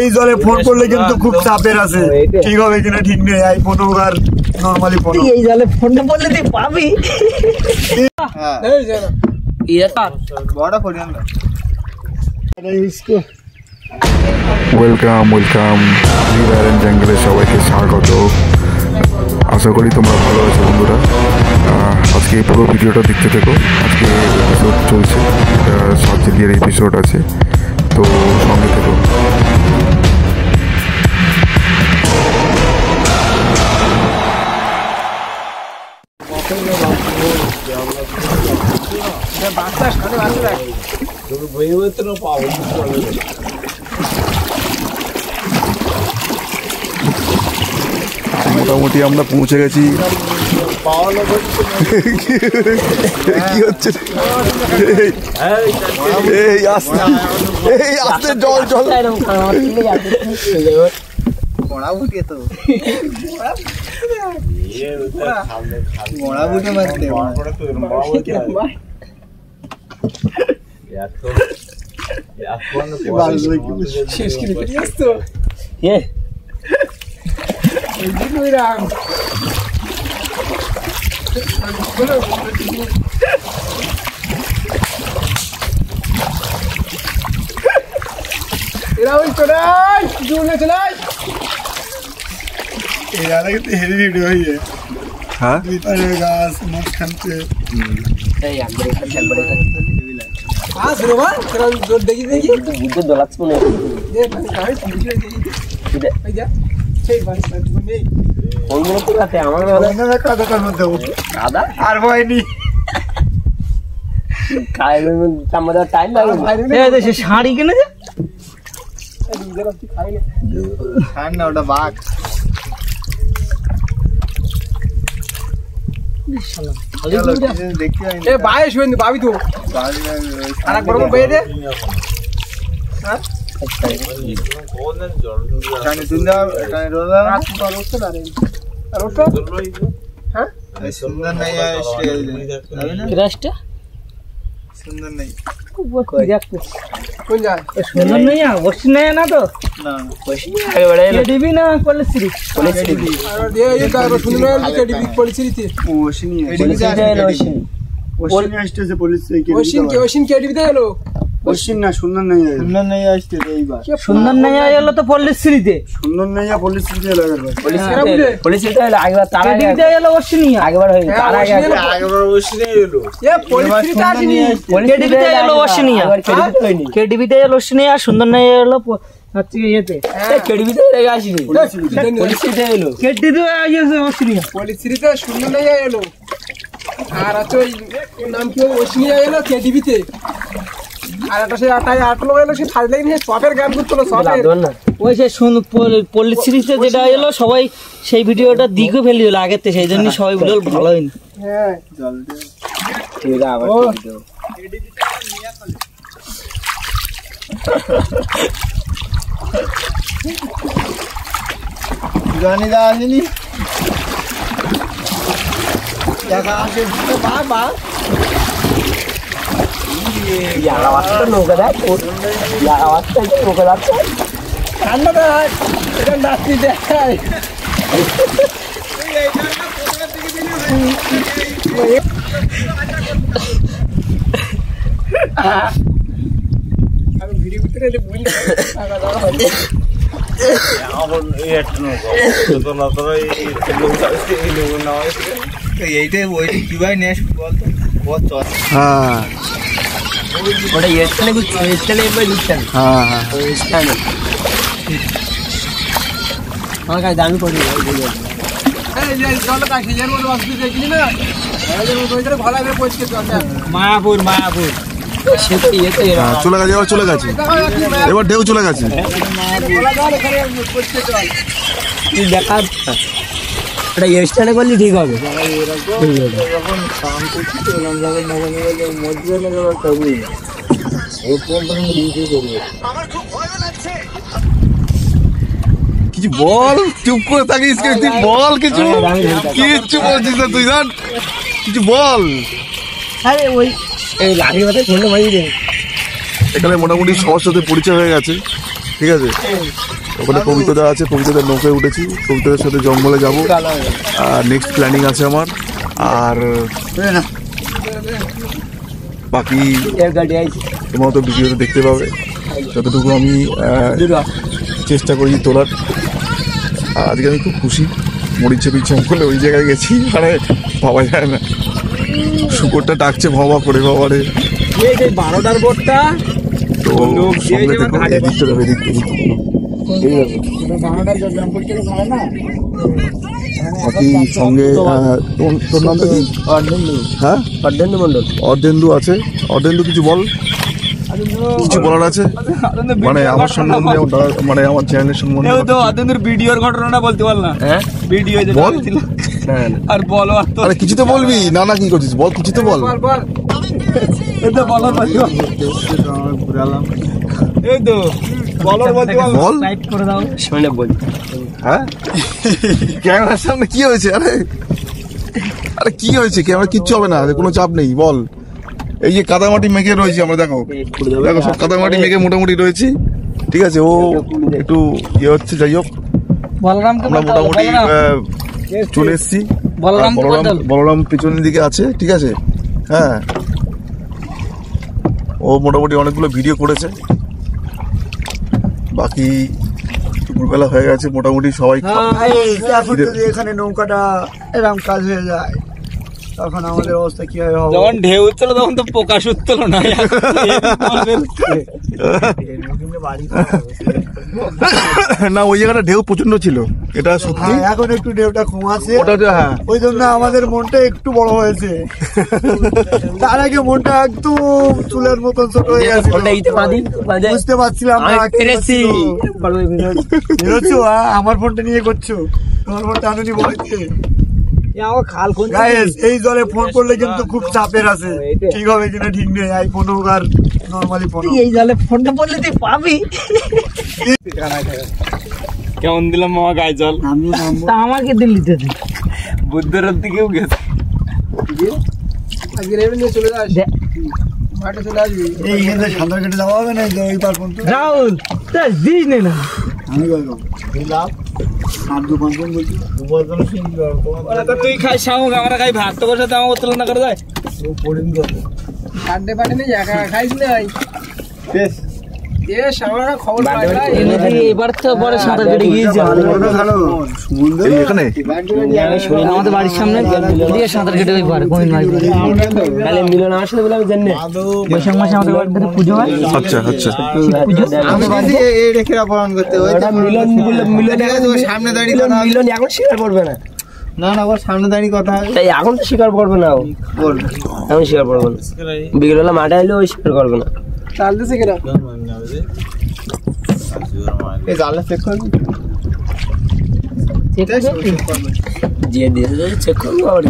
এই জলে ফোন করলে কিন্তু খুব চাপের আছে, ঠিক হবে কিনা ঠিক নেই। আইফোন হোক আর নরমালি ফোন, এই জলে ফোনটা বললে তুই পাবি। ওয়েলকাম রিভার এন্ড জঙ্গলে সবাইকে স্বাগত। আশা করি তোমরা ভালো আছো বন্ধুরা। আজকে পুরো ভিডিওটা দেখতে থেকো। আজকে এপিসোড চলছে, এটা সার্জারির এপিসোড আছে, তো সঙ্গে থেকো। মোটামুটি আমরা পৌঁছে গেছি। কি হচ্ছে? এই আস্তে জল শেষ কি আসতো আর ভয়নি শাড়ি কিনেছে না, ওটা বাঘ। ভাবি তো আর একবার বেয়ে দে। সুন্দর নাই, সুন্দর নেই, সুন্দর নেই, অবশ্যই নেই না তো দিবি না কলেজশ্রী সুন্দর নেই এলো তো পল্লীশ্রীতে, সুন্দর নেই পল্লীশ্রীতে এলো অশ্বিনী আগেবার হয়ে কেডিবিতে এলো অশ্বিনী আর সুন্দর নেই এলো হচ্ছে ইয়েতে কেডিবিতে আসিনি পল্লীশ্রীতে সুন্দর নেই এলো আর আছে ওই নাম কি অশ্বিনী এলো কেডিবিতে আর একটা সে আট লোক এলো সে ফাজ লাগি সপের গান করতো ওই সে পল্লীশ্রীতে যেটা এলো সবাই সেই ভিডিওটা দিকে ফেলে দিল আগের থেকে, সেই জন্য সবাই বলল ভালো হয়নি। হ্যাঁ জনিদা আসেনি, দেখা আসে বাবা নৌকা দেয় নৌকা যাচ্ছে ঠান্ডা দেয় এটা নাচি দেখায় এইটাই ওইটা কি ভাই নেস বলতো ওটা দামি করি মায়াপুর চলে গেছে, এবার চলে গেছে, এবার ঢেউ চলে গেছে। দেখা এটা স্টার্টে করলে ঠিক হবে। কি কিছু বল, চুপ করে থাকিস কেন? তুই বল কিছু, কিচ্ছু বলছিস না তুই, জান কিছু বল। এখানে মোটামুটি সবার সাথে পরিচয় হয়ে গেছে, ঠিক আছে। ওখানে কবিতাদা আছে, কবিতাদের নৌকায় উঠেছি, কবিতাদের সাথে জঙ্গলে যাব। আর নেক্সট প্ল্যানিং আছে আমার। আর বাকি তোমরা তো ভিডিওতে দেখতে পাবে, যতটুকু আমি চেষ্টা করি তোলার। আর আজকে আমি খুব খুশি, মরিচে পিছন করলে ওই জায়গায় গেছি, মানে ভাবা যায় না। শুকরটা ডাকছে ভাবা করে, বাবারে 12টার বোটটা তো সঙ্গে দেখো, এদিকটা যাবে, এদিক বাকি সঙ্গে। তোর নামটা কি? হ্যাঁ, অর্ধেন্দু আছে। অর্ধেন্দু কিছু বল, কিছু বলার আছে মানে আমার সম্বন্ধে, মানে আমার চ্যানেলের সম্বন্ধে। অর্ধেন্দুর ভিডিওর ঘটনাটা বলতে পারল না? হ্যাঁ, ভিডিও বল। আর বলো, আরে কিছু তো বলবি না, না কি করছিস বল, কিছু তো বল। হ্যাঁ, ক্যামেরার সামনে কি হয়েছে? আরে কি হয়েছে? ক্যামেরা কিচ্ছু হবে না, কোনো চাপ নেই, বল। এই যে কাদামাটি মেঘে রয়েছে আমরা, দেখো দেখো সব কাদামাটি মেঘে মোটামুটি রয়েছি, ঠিক আছে। ও একটু ইয়ে হচ্ছে, যাই হোক আমরা মোটামুটি চলে এসছি। বলরাম পেছনের দিকে আছে, ঠিক আছে। হ্যাঁ, ও মোটামুটি অনেকগুলো ভিডিও করেছে। বাকি দুপুরবেলা হয়ে গেছে, মোটামুটি সবাই এখন যদি এখানে নৌকাটা এরকম কাজ হয়ে যায়, তখন আমাদের অবস্থা কি হবে? যখন ঢেউ উঠছিল তখন তো প্রকাশ উঠছিল না। না, ওই জায়গাটা ঢেউ প্রচন্ড ছিল, এটা সত্যি। এখন একটু ঢেউটা কমাছে, হ্যাঁ, ওই জন্য আমাদের মনটা একটু বড় হয়েছে। তার আগে মনটা একদম চুলের মতন ছোট হয়ে গেছে, বুঝতে পারছিলাম না। আমার ফোনটা নিয়ে করছো, তোমার ফোনটা আনুনি বলছে। এই জলে ফোন করলে কিন্তু খুব চাপের আছে, ঠিক হবে কিনা ঠিক নেই। আইফোন হোক আর নর্মালি ফোন, এই জলে ফোনটা বললে তুই পাবি। কেমন দিলাম মামা গায়ে জল? আমাকে দিল্লি বুদ্ধের দিকেও গেছে। চলে যাস, মাঠে চলে আসবি। এইখানে সাঁতার কেটে যাওয়া হবে না, ওই পার পর্যন্ত। রাহুল দিস নে না, আমি বললাম তুই খাই শামুক, আমরা খাই ভাত, তোর সাথে আমার তুলনা করে যায়। কাটতে পারে নেই, একা খাইস নাই। এবার তো বড় সাঁতার কেটে গিয়েছে এখানে আমাদের বাড়ির সামনে সাঁতার কেটে ওই পারে মিলন আমার সাথে বলে আমি জানি বৈশাখ মাসে আমাদের বাড়িতে পুজো হয়। আচ্ছা আচ্ছা, সামনে দাঁড়িয়ে মিলন এখন স্বীকার করবে না। না না, ওর সামনে দাঁড়িয়ে কথা হবে, তাই এখন তো স্বীকার করবে না, এখন স্বীকার করবে না। বিকেলবেলা মাঠে আইলে ওই স্বীকার করবে না। চাল দিছে কিনা এই জালে চেক করবি, যে দিয়েছে চেক করবো। আর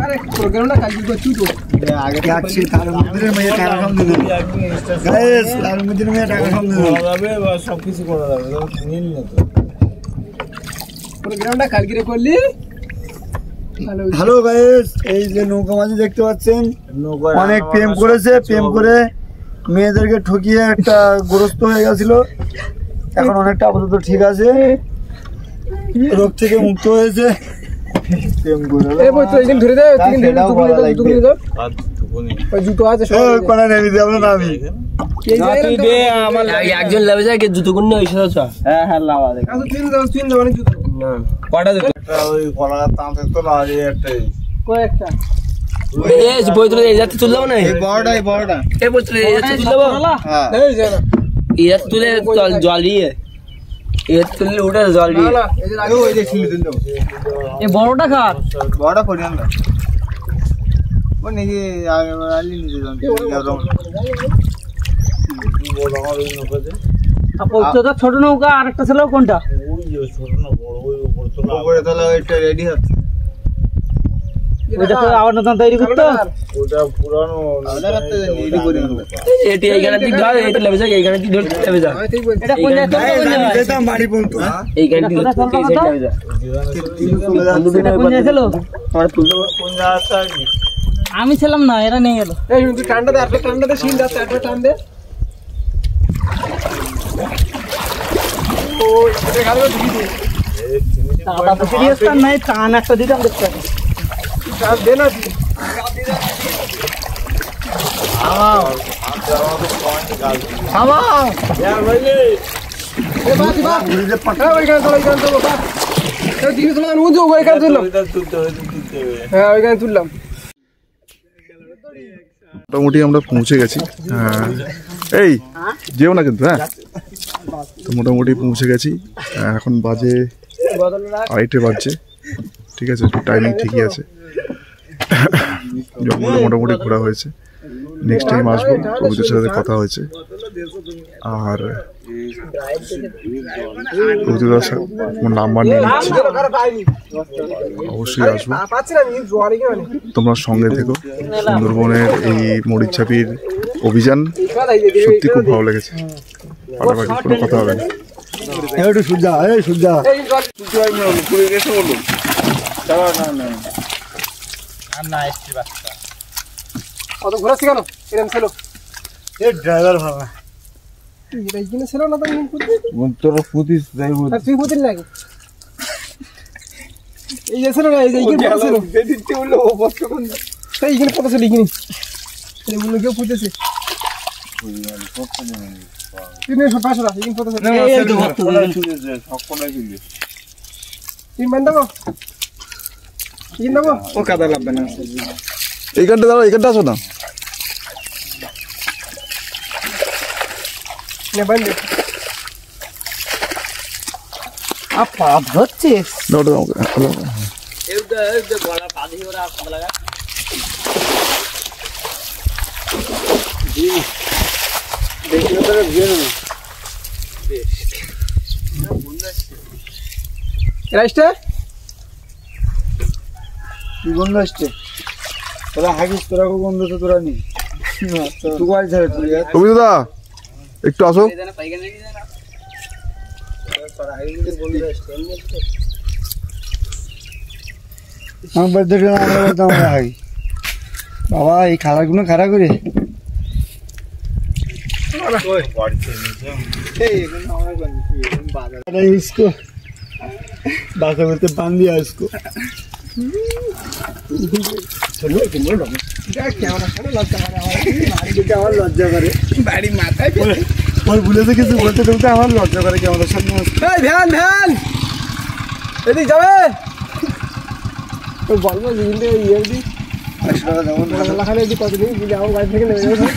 আরে প্রোগ্রামটা কালকে করছি তো আগে যাচ্ছি, তার মধ্যে মেয়ে টাকা কম দেবে, তার মধ্যে মেয়ে টাকা কম দেবে, সবকিছু করা যাবে, নীল না তো প্রোগ্রামটা কালকে করলি। হ্যালো গাইস, এই যে নৌকা মাঝি দেখতে পাচ্ছেন, অনেক প্রেম করেছে, প্রেম করে মেয়েদেরকে ঠকিয়ে একটা গ্রস্ত হয়ে গেছিল। এখন অনেকটা আপাতত ঠিক আছে, রোগ থেকে মুক্ত হয়েছে। প্রেম করে ধরে দেয় জুতো আছে আমি একজন লেবে যায় জুতো কোন ওই সাথে। হ্যাঁ হ্যাঁ, লাভা দেখ কটা জুতো ওই কলার তাঁতে তো লাগে একটাই, কয়েকটা বইতলে এই যাতে তুললাম না, এই বড়টাই বড়টা, এই বইতলে এই যাতে তুললাম। হ্যাঁ এই যে না এই যাতে তুলে জল দিয়ে এই তুললে ওটা জল দিয়ে এই যে আগে ওই যে ছিল দিল, এই বড়টা কার? বড়টা করি আমরা ও নিজে আগে আলি নিজে জান ছোট নৌকা আর একটা ছিল কোনটা? ওই যে ছোট না বড়, ওই উপরে তোলা, ওইটা রেডি হচ্ছে। ওইটা তো আবার নতুন তৈরি করতে ওটা পুরানো আলাদা রাখতে জানি এডি করি আমরা এটি এইখানে দিক ধর এইটা লেবে যা এইখানে দিক ধর লেবে যা আমি ঠিক বলছি এটা কোন জায়গা যেতাম বাড়ি বলতো এইখানে দিক ধর এই সাইড লেবে যা চলে কোন জায়গা ছিল আমার তুলতে কোন জায়গাটা আমি ছিলাম না এরা নিয়ে গেল এই তুই ঠান্ডা দে একটা ঠান্ডা দে শিল যাচ্ছে একটা টান দে ও এটা খাবে ঢুকি দে টাকা পয়সা দিয়ে আসতাম নাই টান একটা দিতাম দেখতে টান দে না তুই এ বাতি বা হ্যাঁ ওইখানে চলো বা এই দিকে চলো আমি উঠবো ওইখানে তুললাম হ্যাঁ ওইখানে তুললাম মোটামুটি আমরা পৌঁছে গেছি। এই যেও না কিন্তু, হ্যাঁ তো মোটামুটি পৌঁছে গেছি। এখন বাজে 2:30 বাজছে, ঠিক আছে, টাইমিং ঠিকই আছে। জঙ্গলে মোটামুটি ঘোরা হয়েছে। নেক্সট টাইম আসবো, প্রভুদের সাথে কথা হয়েছে। আর প্রভুদের নাম্বার নিয়ে নিচ্ছি, অবশ্যই আসবো। তোমরা সঙ্গে থেকো। সুন্দরবনের এই মরিচছাপির অভিযান সত্যি খুব ভালো লেগেছে। পাশাপাশি কোনো কথা হবে না। একটু সূর্যা, এই সূর্যা কত ঘোরাচ্ছি কেন এরকম ছিল এই ড্রাইভার ভালো না, এটা এখানে ছিল না তো তোর ফুটিস যাই তুই বুঝলি নাকি এই যে ছিল না এই যে এইখানে পড়া ছিল দিতে বললো ও কষ্ট কোন সেই এইখানে পড়া ছিল এইখানে এগুলো কেউ পুঁতেছে তিন সব পাঁচশো টাকা এইখানে পড়া ছিল তিন বান দেবো তিন দেবো ও কাদা লাগবে না এইখানটা দাঁড়াও, এইখানটা আসো না। নে বান দে আপা ধরছিস না, ওটা দাও, হ্যালো। রাইসটা কি গন্ধ আসছে? তোরা হাগিস, তোরা খুব গন্ধ তো তোরা নি তুই বাড়ি ছেড়ে তুই কবিতা একটু আসো। আমার বাড়ি দেখলে আমরা বলতাম আমরা হাগি। বাবা এই খালাগুলো খাড়া করে इसको बात करते बांध दिया इसको चलो আমার লজ্জা করে বাড়ি মাথায় ওর ভুলে তো কিছু বলতে বলতে আমার লজ্জা করে কেমন সামনে এই ভ্যান ভ্যান এদিক যাবে ওই বলবো জিন্দে ইয়ে দি 100 টাকা দাও না খালি কত দিন আমার বাড়ি থেকে নেমে যাবে